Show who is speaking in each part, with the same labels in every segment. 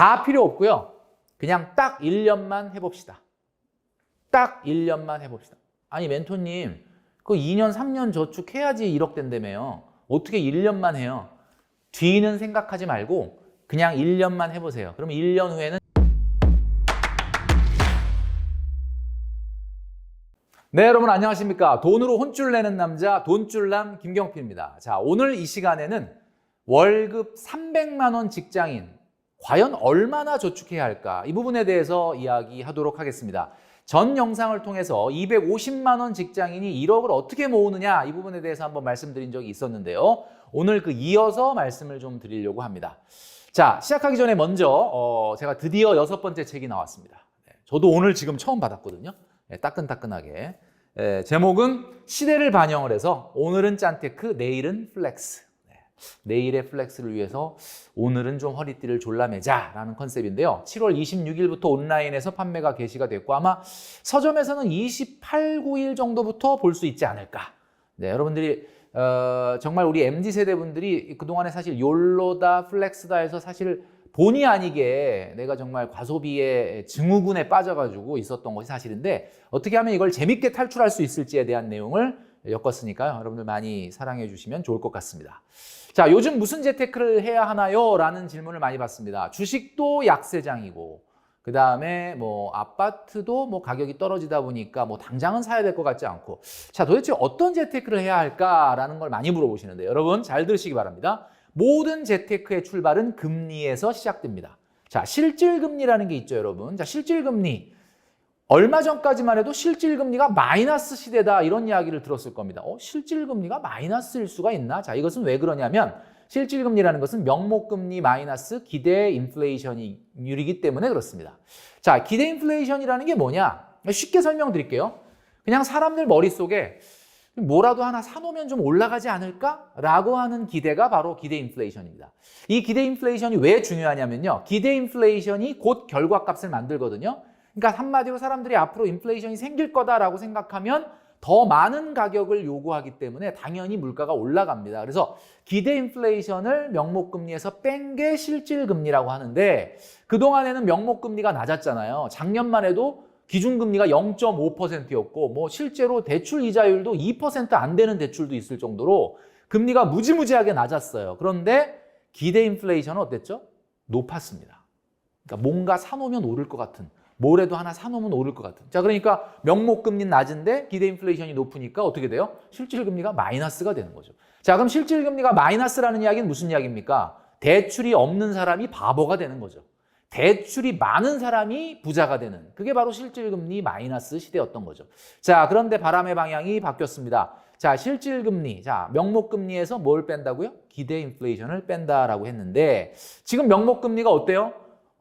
Speaker 1: 다 필요 없고요. 그냥 딱 1년만 해봅시다. 딱 1년만 해봅시다. 아니 멘토님 그 2년 3년 저축해야지 1억 된다며요. 어떻게 1년만 해요? 뒤는 생각하지 말고 그냥 1년만 해보세요. 그럼 1년 후에는 네, 여러분 안녕하십니까? 돈으로 혼쭐 내는 남자 돈줄남 김경필입니다. 자, 오늘 이 시간에는 월급 300만 원 직장인 과연 얼마나 저축해야 할까? 이 부분에 대해서 이야기하도록 하겠습니다. 전 영상을 통해서 250만 원 직장인이 1억을 어떻게 모으느냐 이 부분에 대해서 한번 말씀드린 적이 있었는데요. 오늘 그 이어서 말씀을 좀 드리려고 합니다. 자, 시작하기 전에 먼저 제가 드디어 6번째 책이 나왔습니다. 저도 오늘 지금 처음 받았거든요. 따끈따끈하게. 제목은 시대를 반영을 해서 오늘은 짠테크, 내일은 플렉스. 내일의 플렉스를 위해서 오늘은 좀 허리띠를 졸라매자 라는 컨셉인데요. 7월 26일부터 온라인에서 판매가 개시가 됐고 아마 서점에서는 28, 9일 정도부터 볼 수 있지 않을까. 네, 여러분들이 정말 우리 MZ세대 분들이 그동안에 사실 욜로다 플렉스다 해서 사실 본의 아니게 내가 정말 과소비의 증후군에 빠져가지고 있었던 것이 사실인데 어떻게 하면 이걸 재밌게 탈출할 수 있을지에 대한 내용을 엮었으니까요. 여러분들 많이 사랑해 주시면 좋을 것 같습니다. 자, 요즘 무슨 재테크를 해야 하나요? 라는 질문을 많이 받습니다. 주식도 약세장이고 그 다음에 뭐 아파트도 뭐 가격이 떨어지다 보니까 뭐 당장은 사야 될 것 같지 않고 자, 도대체 어떤 재테크를 해야 할까라는 걸 많이 물어보시는데 여러분 잘 들으시기 바랍니다. 모든 재테크의 출발은 금리에서 시작됩니다. 자, 실질금리라는 게 있죠, 여러분. 자, 실질금리. 얼마 전까지만 해도 실질금리가 마이너스 시대다 이런 이야기를 들었을 겁니다. 실질금리가 마이너스일 수가 있나? 자, 이것은 왜 그러냐면 실질금리라는 것은 명목금리 마이너스 기대 인플레이션율이기 때문에 그렇습니다. 자, 기대 인플레이션이라는 게 뭐냐? 쉽게 설명드릴게요. 그냥 사람들 머릿속에 뭐라도 하나 사놓으면 좀 올라가지 않을까? 라고 하는 기대가 바로 기대 인플레이션입니다. 이 기대 인플레이션이 왜 중요하냐면요. 기대 인플레이션이 곧 결과값을 만들거든요. 그러니까 한마디로 사람들이 앞으로 인플레이션이 생길 거다라고 생각하면 더 많은 가격을 요구하기 때문에 당연히 물가가 올라갑니다. 그래서 기대 인플레이션을 명목금리에서 뺀 게 실질금리라고 하는데 그동안에는 명목금리가 낮았잖아요. 작년만 해도 기준금리가 0.5%였고 뭐 실제로 대출 이자율도 2% 안 되는 대출도 있을 정도로 금리가 무지무지하게 낮았어요. 그런데 기대 인플레이션은 어땠죠? 높았습니다. 그러니까 뭔가 사놓으면 오를 것 같은 뭐라도 하나 사놓으면 오를 것 같은. 자, 그러니까 명목금리는 낮은데 기대 인플레이션이 높으니까 어떻게 돼요? 실질금리가 마이너스가 되는 거죠. 자, 그럼 실질금리가 마이너스라는 이야기는 무슨 이야기입니까? 대출이 없는 사람이 바보가 되는 거죠. 대출이 많은 사람이 부자가 되는 그게 바로 실질금리 마이너스 시대였던 거죠. 자, 그런데 바람의 방향이 바뀌었습니다. 자, 실질금리, 자, 명목금리에서 뭘 뺀다고요? 기대 인플레이션을 뺀다라고 했는데 지금 명목금리가 어때요?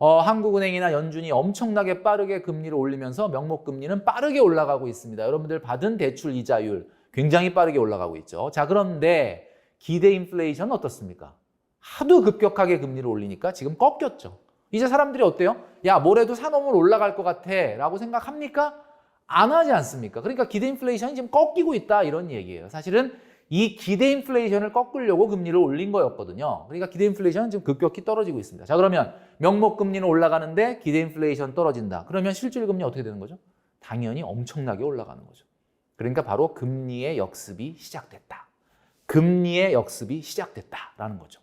Speaker 1: 한국은행이나 연준이 엄청나게 빠르게 금리를 올리면서 명목금리는 빠르게 올라가고 있습니다. 여러분들 받은 대출 이자율 굉장히 빠르게 올라가고 있죠. 자, 그런데 기대 인플레이션은 어떻습니까? 하도 급격하게 금리를 올리니까 지금 꺾였죠. 이제 사람들이 어때요? 야, 뭐래도 사놓으면 올라갈 것 같아 라고 생각합니까? 안 하지 않습니까? 그러니까 기대 인플레이션이 지금 꺾이고 있다 이런 얘기예요. 사실은 이 기대 인플레이션을 꺾으려고 금리를 올린 거였거든요. 그러니까 기대 인플레이션은 지금 급격히 떨어지고 있습니다. 자, 그러면 명목금리는 올라가는데 기대 인플레이션 떨어진다. 그러면 실질금리 어떻게 되는 거죠? 당연히 엄청나게 올라가는 거죠. 그러니까 바로 금리의 역습이 시작됐다. 금리의 역습이 시작됐다라는 거죠.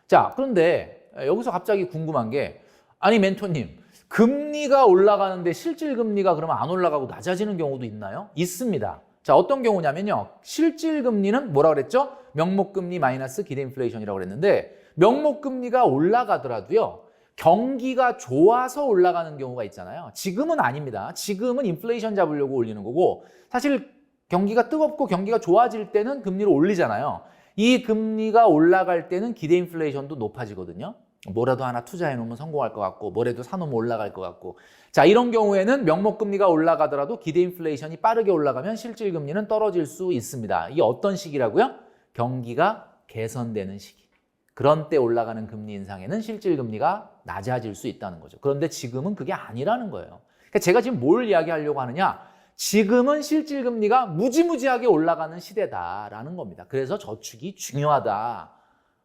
Speaker 1: 자, 그런데 여기서 갑자기 궁금한 게 아니 멘토님 금리가 올라가는데 실질금리가 그러면 안 올라가고 낮아지는 경우도 있나요? 있습니다. 자, 어떤 경우냐면요. 실질금리는 뭐라 그랬죠? 명목금리 마이너스 기대 인플레이션이라고 그랬는데 명목금리가 올라가더라도요. 경기가 좋아서 올라가는 경우가 있잖아요. 지금은 아닙니다. 지금은 인플레이션 잡으려고 올리는 거고 사실 경기가 뜨겁고 경기가 좋아질 때는 금리를 올리잖아요. 이 금리가 올라갈 때는 기대 인플레이션도 높아지거든요. 뭐라도 하나 투자해 놓으면 성공할 것 같고 뭐라도 사놓으면 올라갈 것 같고 자, 이런 경우에는 명목금리가 올라가더라도 기대 인플레이션이 빠르게 올라가면 실질금리는 떨어질 수 있습니다. 이게 어떤 시기라고요? 경기가 개선되는 시기. 그런 때 올라가는 금리 인상에는 실질금리가 낮아질 수 있다는 거죠. 그런데 지금은 그게 아니라는 거예요. 그러니까 제가 지금 뭘 이야기하려고 하느냐? 지금은 실질금리가 무지무지하게 올라가는 시대다라는 겁니다. 그래서 저축이 중요하다.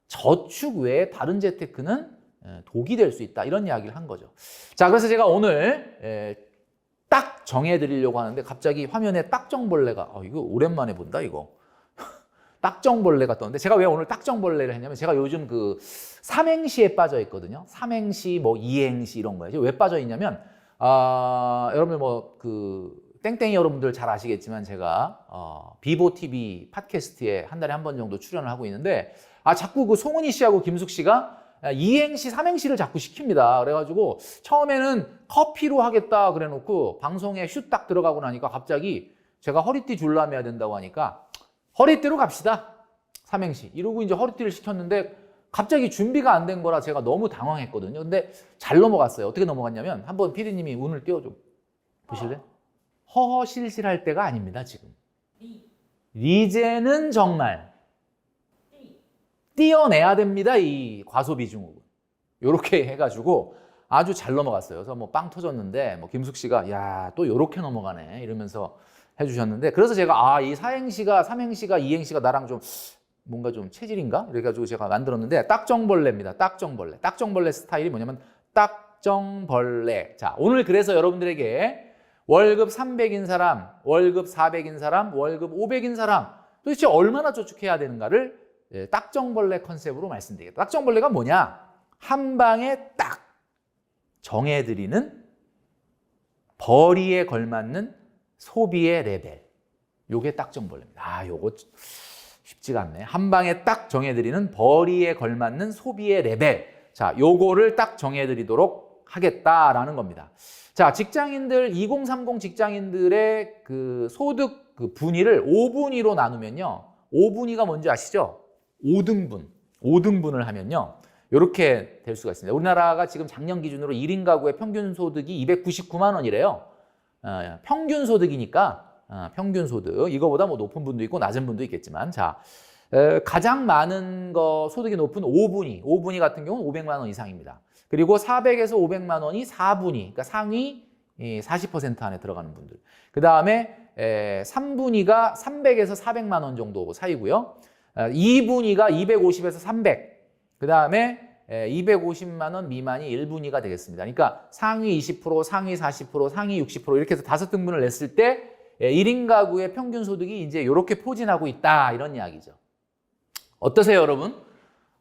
Speaker 1: 저축 외에 다른 재테크는 독이 될 수 있다. 이런 이야기를 한 거죠. 자, 그래서 제가 오늘 딱 정해드리려고 하는데 갑자기 화면에 딱정벌레가 이거 오랜만에 본다 이거. 딱정벌레가 떴는데 제가 왜 오늘 딱정벌레를 했냐면 제가 요즘 그 삼행시에 빠져 있거든요. 삼행시, 뭐 이행시 이런 거예요. 왜 빠져 있냐면 여러분들 뭐 그 땡땡이 여러분들 잘 아시겠지만 제가 비보TV 팟캐스트에 한 달에 한 번 정도 출연을 하고 있는데 자꾸 그 송은이 씨하고 김숙 씨가 이행시, 삼행시를 자꾸 시킵니다. 그래가지고 처음에는 커피로 하겠다 그래놓고 방송에 슛 딱 들어가고 나니까 갑자기 제가 허리띠 줄라매야 된다고 하니까 허리띠로 갑시다. 삼행시. 이러고 이제 허리띠를 시켰는데 갑자기 준비가 안 된 거라 제가 너무 당황했거든요. 근데 잘 넘어갔어요. 어떻게 넘어갔냐면 한번 PD님이 운을 띄워줘 보실래? 허허실실할 때가 아닙니다. 지금. 리제는 정말 띄어내야 됩니다. 이 과소비중어군. 요렇게 해가지고 아주 잘 넘어갔어요. 그래서 뭐 빵 터졌는데 뭐 김숙 씨가 야, 또 요렇게 넘어가네 이러면서 해주셨는데 그래서 제가 이 사행시가, 삼행시가, 이행시가 나랑 좀 뭔가 좀 체질인가? 이래가지고 제가 만들었는데 딱정벌레입니다. 딱정벌레. 딱정벌레 스타일이 뭐냐면 딱정벌레. 자, 오늘 그래서 여러분들에게 월급 300인 사람, 월급 400인 사람, 월급 500인 사람 도대체 얼마나 저축해야 되는가를 딱정벌레 컨셉으로 말씀드리겠다. 딱정벌레가 뭐냐? 한 방에 딱 정해드리는 벌이에 걸맞는 소비의 레벨. 요게 딱정벌레입니다. 요거 쉽지가 않네. 한 방에 딱 정해드리는 벌이에 걸맞는 소비의 레벨. 자, 요거를 딱 정해드리도록 하겠다라는 겁니다. 자, 직장인들, 2030 직장인들의 그 소득 그 분위를 5분위로 나누면요. 5분위가 뭔지 아시죠? 5등분. 5등분을 하면요. 이렇게 될 수가 있습니다. 우리나라가 지금 작년 기준으로 1인 가구의 평균 소득이 299만 원이래요. 평균 소득이니까 평균 소득. 이거보다 뭐 높은 분도 있고 낮은 분도 있겠지만 자, 가장 많은 거 소득이 높은 5분위. 5분위 같은 경우는 500만 원 이상입니다. 그리고 400에서 500만 원이 4분위. 그러니까 상위 40% 안에 들어가는 분들. 그 다음에 3분위가 300에서 400만 원 정도 사이고요. 2분위가 250에서 300. 그 다음에 250만 원 미만이 1분위가 되겠습니다. 그러니까 상위 20%, 상위 40%, 상위 60% 이렇게 해서 5등분을 냈을 때 1인 가구의 평균 소득이 이제 이렇게 포진하고 있다. 이런 이야기죠. 어떠세요, 여러분?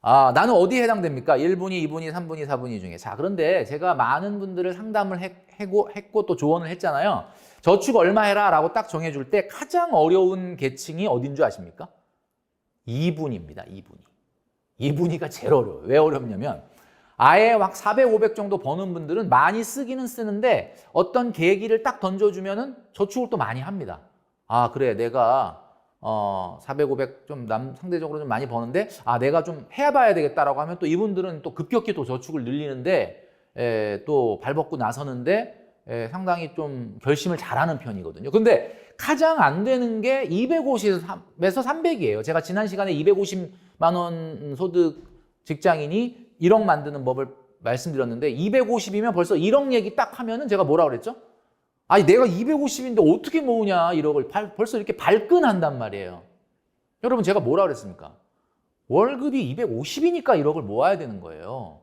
Speaker 1: 나는 어디에 해당됩니까? 1분위, 2분위, 3분위, 4분위 중에. 자, 그런데 제가 많은 분들을 상담을 했고 또 조언을 했잖아요. 저축 얼마 해라 라고 딱 정해줄 때 가장 어려운 계층이 어딘 줄 아십니까? 2분위입니다. 2분위. 2분위가 제일 어려워요. 왜 어렵냐면 아예 막 400, 500 정도 버는 분들은 많이 쓰기는 쓰는데 어떤 계기를 딱 던져주면은 저축을 또 많이 합니다. 그래 내가 400, 500 좀 상대적으로 좀 많이 버는데 내가 좀 해봐야 되겠다라고 하면 또 이분들은 또 급격히 또 저축을 늘리는데 또 발벗고 나서는데 상당히 좀 결심을 잘하는 편이거든요. 근데 가장 안 되는 게 250에서 300이에요. 제가 지난 시간에 250만 원 소득 직장인이 1억 만드는 법을 말씀드렸는데 250이면 벌써 1억 얘기 딱 하면은 제가 뭐라 그랬죠? 내가 250인데 어떻게 모으냐 1억을 벌써 이렇게 발끈한단 말이에요. 여러분 제가 뭐라 그랬습니까? 월급이 250이니까 1억을 모아야 되는 거예요.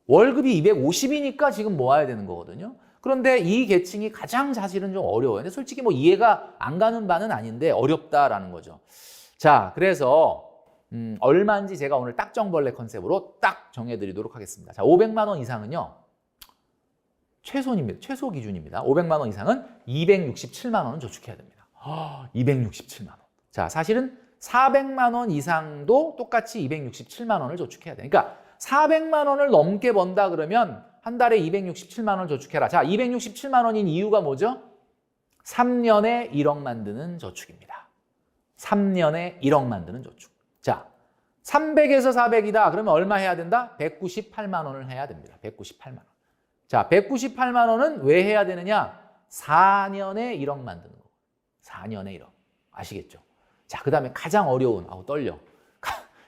Speaker 1: 월급이 250이니까 지금 모아야 되는 거거든요. 그런데 이 계층이 가장 사실은 좀 어려워요. 근데 솔직히 뭐 이해가 안 가는 바는 아닌데 어렵다라는 거죠. 자, 그래서 얼마인지 제가 오늘 딱정벌레 컨셉으로 딱 정해드리도록 하겠습니다. 자, 500만 원 이상은요. 최소입니다. 최소 기준입니다. 500만 원 이상은 267만 원은 저축해야 됩니다. 267만 원. 자, 사실은 400만 원 이상도 똑같이 267만 원을 저축해야 돼요. 그러니까 400만 원을 넘게 번다 그러면 한 달에 267만 원을 저축해라. 자, 267만 원인 이유가 뭐죠? 3년에 1억 만드는 저축입니다. 3년에 1억 만드는 저축. 자, 300에서 400이다. 그러면 얼마 해야 된다? 198만 원을 해야 됩니다. 198만 원. 자, 198만 원은 왜 해야 되느냐? 4년에 1억 만드는 거. 4년에 1억. 아시겠죠? 자, 그 다음에 가장 어려운, 떨려.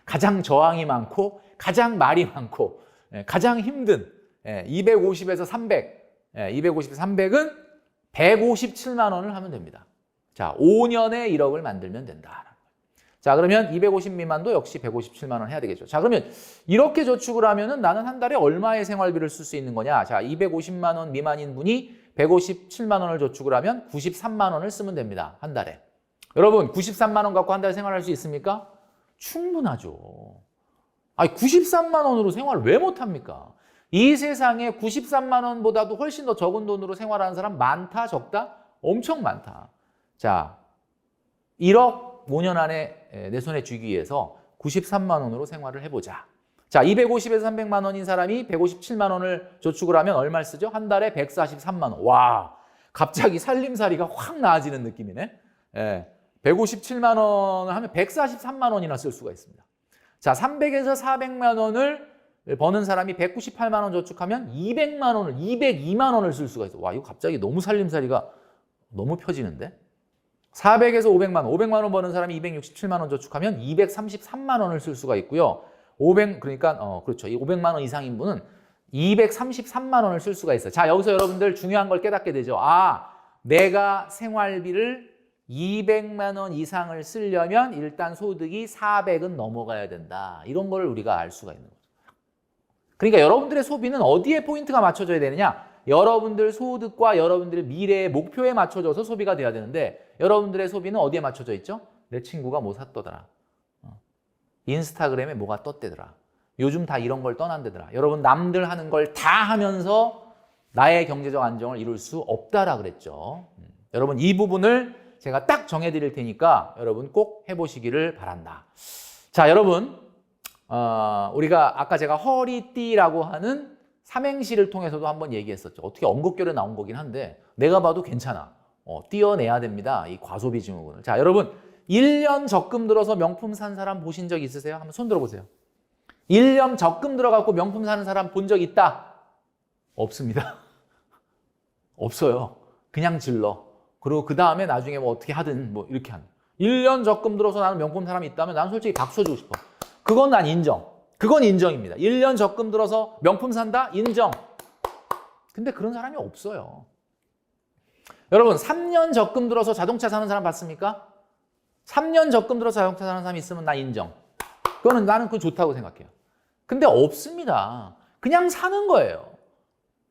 Speaker 1: 가장 저항이 많고, 가장 말이 많고, 가장 힘든 250에서 300. 250에서 300은 157만 원을 하면 됩니다. 자, 5년에 1억을 만들면 된다. 자, 그러면 250 미만도 역시 157만 원 해야 되겠죠. 자, 그러면 이렇게 저축을 하면은 나는 한 달에 얼마의 생활비를 쓸 수 있는 거냐? 자, 250만 원 미만인 분이 157만 원을 저축을 하면 93만 원을 쓰면 됩니다. 한 달에. 여러분, 93만 원 갖고 한 달 생활할 수 있습니까? 충분하죠. 아니, 93만 원으로 생활을 왜 못합니까? 이 세상에 93만 원보다도 훨씬 더 적은 돈으로 생활하는 사람 많다, 적다? 엄청 많다. 자, 1억 5년 안에 내 손에 쥐기 위해서 93만 원으로 생활을 해보자. 자, 250에서 300만 원인 사람이 157만 원을 저축을 하면 얼마를 쓰죠? 한 달에 143만 원. 와, 갑자기 살림살이가 확 나아지는 느낌이네. 예, 157만 원을 하면 143만 원이나 쓸 수가 있습니다. 자, 300에서 400만 원을 버는 사람이 198만 원 저축하면 200만 원을, 202만 원을 쓸 수가 있어. 와, 이거 갑자기 너무 살림살이가 너무 펴지는데? 400에서 500만 원, 500만 원 버는 사람이 267만 원 저축하면 233만 원을 쓸 수가 있고요. 그러니까 그렇죠. 이 500만 원 이상인 분은 233만 원을 쓸 수가 있어요. 자, 여기서 여러분들 중요한 걸 깨닫게 되죠. 아, 내가 생활비를 200만 원 이상을 쓰려면 일단 소득이 400은 넘어가야 된다. 이런 걸 우리가 알 수가 있는 거죠. 그러니까 여러분들의 소비는 어디에 포인트가 맞춰져야 되느냐? 여러분들 소득과 여러분들의 미래의 목표에 맞춰져서 소비가 돼야 되는데 여러분들의 소비는 어디에 맞춰져 있죠? 내 친구가 뭐 샀더더라. 인스타그램에 뭐가 떴대더라. 요즘 다 이런 걸 떠난대더라. 여러분, 남들 하는 걸 다 하면서 나의 경제적 안정을 이룰 수 없다라 그랬죠. 여러분, 이 부분을 제가 딱 정해드릴 테니까 여러분 꼭 해보시기를 바란다. 자, 여러분, 우리가 아까 제가 허리띠라고 하는 삼행시를 통해서도 한번 얘기했었죠. 어떻게 언급결에 나온 거긴 한데 내가 봐도 괜찮아. 띄어내야 됩니다. 이 과소비 증후군을. 자, 여러분, 1년 적금 들어서 명품 산 사람 보신 적 있으세요? 한번 손 들어보세요. 1년 적금 들어갖고 명품 사는 사람 본 적 있다? 없습니다. 없어요. 그냥 질러. 그리고 그 다음에 나중에 뭐 어떻게 하든 뭐 이렇게 하는. 1년 적금 들어서 나는 명품 사람이 있다면 나는 솔직히 박수 주고 싶어. 그건 난 인정. 그건 인정입니다. 1년 적금 들어서 명품 산다? 인정. 근데 그런 사람이 없어요. 여러분, 3년 적금 들어서 자동차 사는 사람 봤습니까? 3년 적금 들어서 자동차 사는 사람이 있으면 나 인정. 나는 그거 좋다고 생각해요. 근데 없습니다. 그냥 사는 거예요.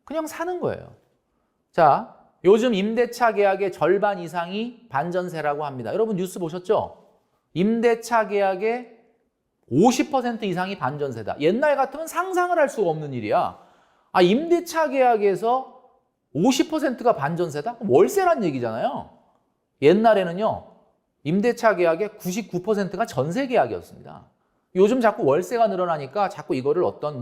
Speaker 1: 그냥 사는 거예요. 자, 요즘 임대차 계약의 절반 이상이 반전세라고 합니다. 여러분 뉴스 보셨죠? 임대차 계약의 50% 이상이 반전세다. 옛날 같으면 상상을 할 수가 없는 일이야. 아, 임대차 계약에서 50%가 반전세다? 그럼 월세란 얘기잖아요. 옛날에는요, 임대차 계약의 99%가 전세 계약이었습니다. 요즘 자꾸 월세가 늘어나니까 자꾸 이거를 어떤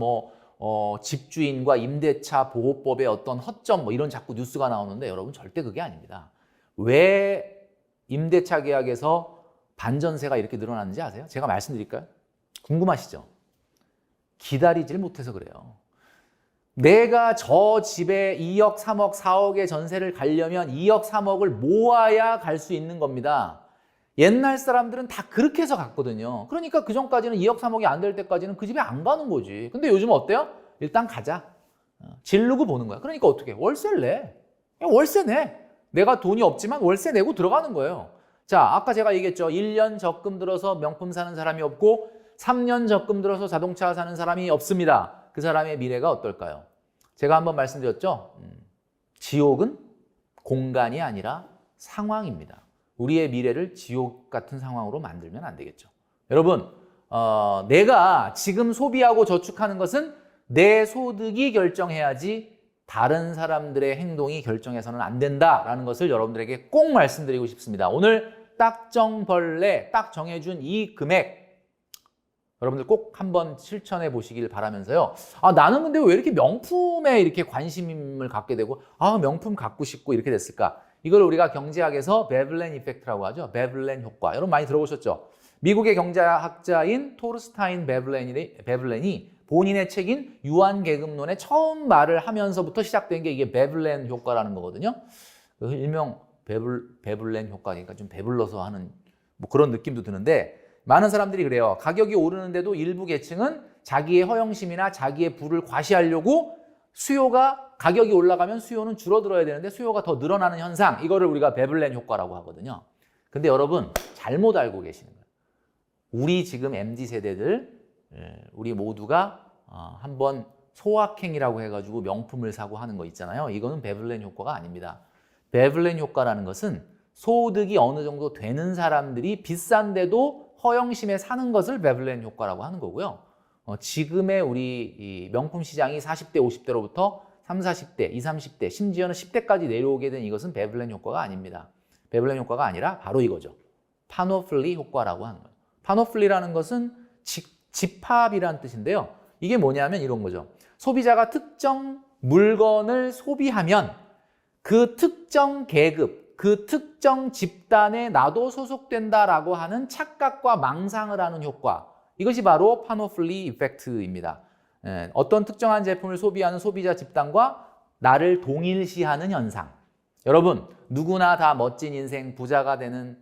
Speaker 1: 집주인과 임대차 보호법의 어떤 허점 이런 자꾸 뉴스가 나오는데 여러분 절대 그게 아닙니다. 왜 임대차 계약에서 반전세가 이렇게 늘어났는지 아세요? 제가 말씀드릴까요? 궁금하시죠? 기다리질 못해서 그래요. 내가 저 집에 2억, 3억, 4억의 전세를 가려면 2억, 3억을 모아야 갈 수 있는 겁니다. 옛날 사람들은 다 그렇게 해서 갔거든요. 그러니까 그 전까지는 2억, 3억이 안 될 때까지는 그 집에 안 가는 거지. 근데 요즘은 어때요? 일단 가자. 지르고 보는 거야. 그러니까 어떻게? 월세를 내. 그냥 월세 내. 내가 돈이 없지만 월세 내고 들어가는 거예요. 자, 아까 제가 얘기했죠. 1년 적금 들어서 명품 사는 사람이 없고 3년 적금 들어서 자동차 사는 사람이 없습니다. 그 사람의 미래가 어떨까요? 제가 한번 말씀드렸죠. 지옥은 공간이 아니라 상황입니다. 우리의 미래를 지옥 같은 상황으로 만들면 안 되겠죠. 여러분, 내가 지금 소비하고 저축하는 것은 내 소득이 결정해야지 다른 사람들의 행동이 결정해서는 안 된다라는 것을 여러분들에게 꼭 말씀드리고 싶습니다. 오늘 딱정벌레, 딱 정해준 이 금액 여러분들 꼭 한번 실천해 보시길 바라면서요. 아, 나는 근데 왜 이렇게 명품에 이렇게 관심을 갖게 되고 명품 갖고 싶고 이렇게 됐을까? 이걸 우리가 경제학에서 베블렌 이펙트라고 하죠. 베블렌 효과. 여러분 많이 들어보셨죠? 미국의 경제학자인 토르스타인 베블렌이 본인의 책인 유한계급론에 처음 말을 하면서부터 시작된 게 이게 베블렌 효과라는 거거든요. 일명 베블렌 효과니까 좀 배불러서 하는 그런 느낌도 드는데 많은 사람들이 그래요. 가격이 오르는데도 일부 계층은 자기의 허영심이나 자기의 부를 과시하려고 가격이 올라가면 수요는 줄어들어야 되는데 수요가 더 늘어나는 현상, 이거를 우리가 베블렌 효과라고 하거든요. 근데 여러분 잘못 알고 계시는 거예요. 우리 지금 MZ세대들, 우리 모두가 한번 소확행이라고 해가지고 명품을 사고 하는 거 있잖아요. 이거는 베블렌 효과가 아닙니다. 베블렌 효과라는 것은 소득이 어느 정도 되는 사람들이 비싼데도 허영심에 사는 것을 베블렌 효과라고 하는 거고요. 지금의 우리 이 명품 시장이 40대, 50대로부터 30, 40대, 20, 30대, 심지어는 10대까지 내려오게 된 이것은 베블렌 효과가 아닙니다. 베블렌 효과가 아니라 바로 이거죠. 파노플리 효과라고 하는 거예요. 파노플리라는 것은 집합이라는 뜻인데요. 이게 뭐냐면 이런 거죠. 소비자가 특정 물건을 소비하면 그 특정 계급, 그 특정 집단에 나도 소속된다라고 하는 착각과 망상을 하는 효과. 이것이 바로 파노플리 이펙트입니다. 어떤 특정한 제품을 소비하는 소비자 집단과 나를 동일시하는 현상. 여러분, 누구나 다 멋진 인생, 부자가 되는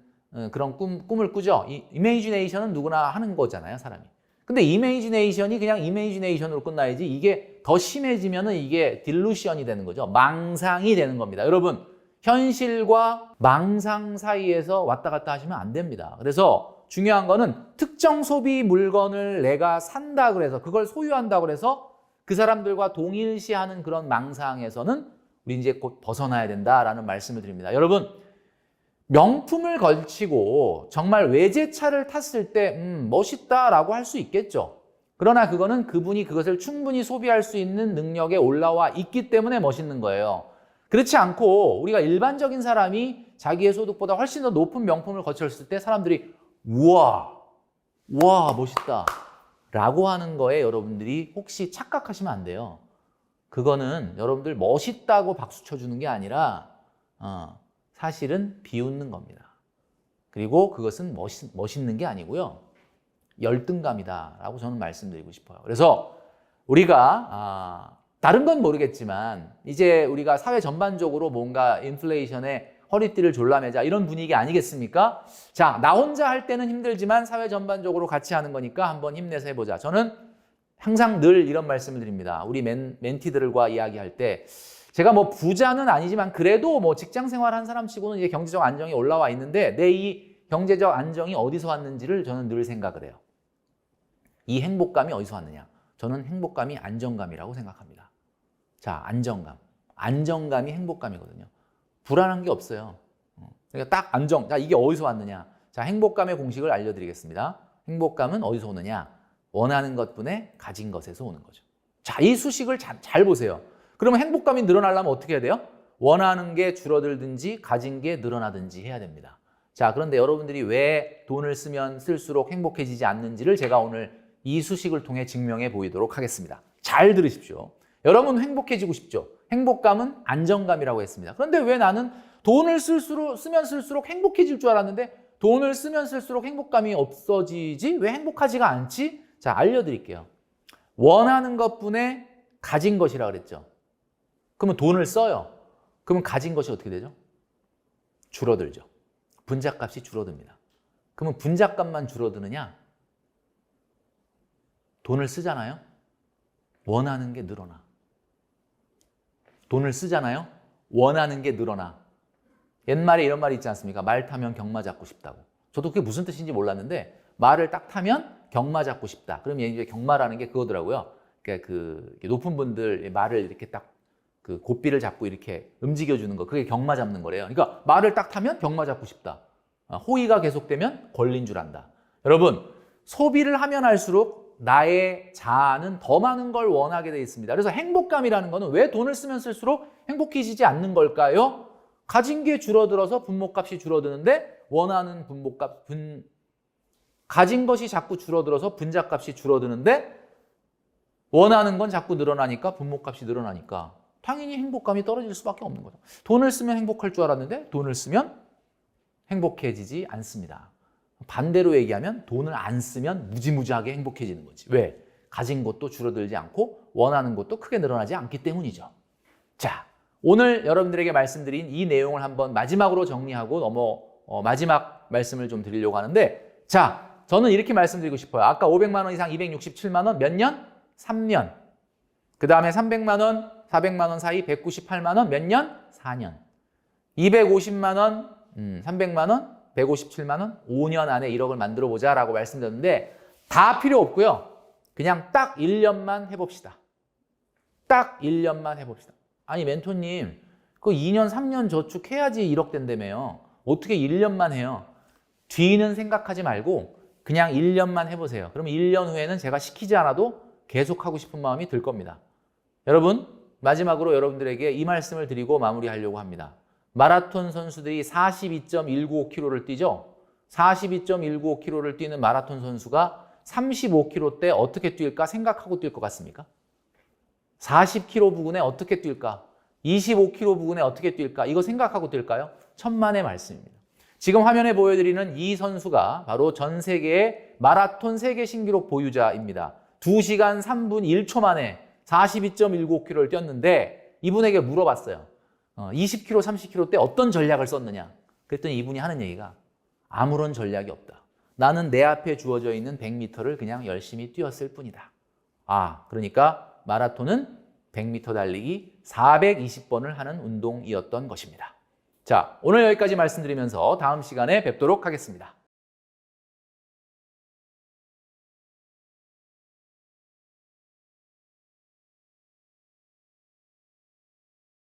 Speaker 1: 그런 꿈을 꾸죠. 이매지네이션은 누구나 하는 거잖아요, 사람이. 근데 이매지네이션이 그냥 이매지네이션으로 끝나야지 이게 더 심해지면은 이게 딜루션이 되는 거죠. 망상이 되는 겁니다. 여러분, 현실과 망상 사이에서 왔다 갔다 하시면 안 됩니다. 그래서 중요한 거는 특정 소비 물건을 내가 산다 그래서 그걸 소유한다 그래서 그 사람들과 동일시하는 그런 망상에서는 우리 이제 곧 벗어나야 된다라는 말씀을 드립니다. 여러분, 명품을 걸치고 정말 외제차를 탔을 때 멋있다라고 할 수 있겠죠. 그러나 그거는 그분이 그것을 충분히 소비할 수 있는 능력에 올라와 있기 때문에 멋있는 거예요. 그렇지 않고 우리가 일반적인 사람이 자기의 소득보다 훨씬 더 높은 명품을 거쳤을 때 사람들이 우와 멋있다 라고 하는 거에 여러분들이 혹시 착각하시면 안 돼요. 그거는 여러분들 멋있다고 박수 쳐주는 게 아니라 사실은 비웃는 겁니다. 그리고 그것은 멋있는 게 아니고요. 열등감이다 라고 저는 말씀드리고 싶어요. 그래서 우리가 다른 건 모르겠지만 이제 우리가 사회 전반적으로 뭔가 인플레이션에 허리띠를 졸라매자 이런 분위기 아니겠습니까? 자, 나 혼자 할 때는 힘들지만 사회 전반적으로 같이 하는 거니까 한번 힘내서 해보자. 저는 항상 늘 이런 말씀을 드립니다. 우리 멘티들과 이야기할 때 제가 뭐 부자는 아니지만 그래도 뭐 직장 생활한 사람 치고는 이제 경제적 안정이 올라와 있는데 내 이 경제적 안정이 어디서 왔는지를 저는 늘 생각을 해요. 이 행복감이 어디서 왔느냐? 저는 행복감이 안정감이라고 생각합니다. 자, 안정감. 안정감이 행복감이거든요. 불안한 게 없어요. 그러니까 딱 안정. 자, 이게 어디서 왔느냐? 자, 행복감의 공식을 알려드리겠습니다. 행복감은 어디서 오느냐? 원하는 것분에 가진 것에서 오는 거죠. 자, 이 수식을 잘 보세요. 그러면 행복감이 늘어나려면 어떻게 해야 돼요? 원하는 게 줄어들든지 가진 게 늘어나든지 해야 됩니다. 자, 그런데 여러분들이 왜 돈을 쓰면 쓸수록 행복해지지 않는지를 제가 오늘 이 수식을 통해 증명해 보이도록 하겠습니다. 잘 들으십시오. 여러분 행복해지고 싶죠? 행복감은 안정감이라고 했습니다. 그런데 왜 나는 돈을 쓰면 쓸수록 행복해질 줄 알았는데 돈을 쓰면 쓸수록 행복감이 없어지지? 왜 행복하지가 않지? 자, 알려드릴게요. 원하는 것분에 가진 것이라 그랬죠. 그러면 돈을 써요. 그러면 가진 것이 어떻게 되죠? 줄어들죠. 분자값이 줄어듭니다. 그러면 분자값만 줄어드느냐? 돈을 쓰잖아요. 원하는 게 늘어나. 돈을 쓰잖아요. 원하는 게 늘어나. 옛말에 이런 말이 있지 않습니까? 말 타면 경마 잡고 싶다고. 저도 그게 무슨 뜻인지 몰랐는데 말을 딱 타면 경마 잡고 싶다. 그럼 이제 경마라는 게 그거더라고요. 그러니까 그 높은 분들 말을 이렇게 딱 그 고삐를 잡고 이렇게 움직여주는 거. 그게 경마 잡는 거래요. 그러니까 말을 딱 타면 경마 잡고 싶다. 호의가 계속되면 권린 줄 안다. 여러분, 소비를 하면 할수록 나의 자아는 더 많은 걸 원하게 돼 있습니다. 그래서 행복감이라는 거는 왜 돈을 쓰면 쓸수록 행복해지지 않는 걸까요? 가진 게 줄어들어서 분모값이 줄어드는데 원하는 가진 것이 자꾸 줄어들어서 분자값이 줄어드는데 원하는 건 자꾸 늘어나니까 분모값이 늘어나니까 당연히 행복감이 떨어질 수밖에 없는 거죠. 돈을 쓰면 행복할 줄 알았는데 돈을 쓰면 행복해지지 않습니다. 반대로 얘기하면 돈을 안 쓰면 무지무지하게 행복해지는 거지. 왜? 가진 것도 줄어들지 않고 원하는 것도 크게 늘어나지 않기 때문이죠. 자, 오늘 여러분들에게 말씀드린 이 내용을 한번 마지막으로 정리하고 마지막 말씀을 좀 드리려고 하는데, 자, 저는 이렇게 말씀드리고 싶어요. 아까 500만 원 이상 267만 원 몇 년? 3년. 그 다음에 300만 원, 400만 원 사이 198만 원 몇 년? 4년. 250만 원, 300만 원, 157만 원, 5년 안에 1억을 만들어 보자라고 말씀드렸는데 다 필요 없고요. 그냥 딱 1년만 해봅시다. 딱 1년만 해봅시다. 아니 멘토님, 그 2년, 3년 저축해야지 1억 된다며요. 어떻게 1년만 해요? 뒤는 생각하지 말고 그냥 1년만 해보세요. 그러면 1년 후에는 제가 시키지 않아도 계속 하고 싶은 마음이 들 겁니다. 여러분, 마지막으로 여러분들에게 이 말씀을 드리고 마무리하려고 합니다. 마라톤 선수들이 42.195km를 뛰죠. 42.195km를 뛰는 마라톤 선수가 35km 때 어떻게 뛸까 생각하고 뛸 것 같습니까? 40km 부근에 어떻게 뛸까? 25km 부근에 어떻게 뛸까? 이거 생각하고 뛸까요? 천만의 말씀입니다. 지금 화면에 보여드리는 이 선수가 바로 전 세계의 마라톤 세계 신기록 보유자입니다. 2시간 3분 1초 만에 42.195km를 뛰었는데 이분에게 물어봤어요. 20km, 30km 때 어떤 전략을 썼느냐? 그랬더니 이분이 하는 얘기가 아무런 전략이 없다. 나는 내 앞에 주어져 있는 100m를 그냥 열심히 뛰었을 뿐이다. 그러니까 마라톤은 100m 달리기 420번을 하는 운동이었던 것입니다. 자, 오늘 여기까지 말씀드리면서 다음 시간에 뵙도록 하겠습니다.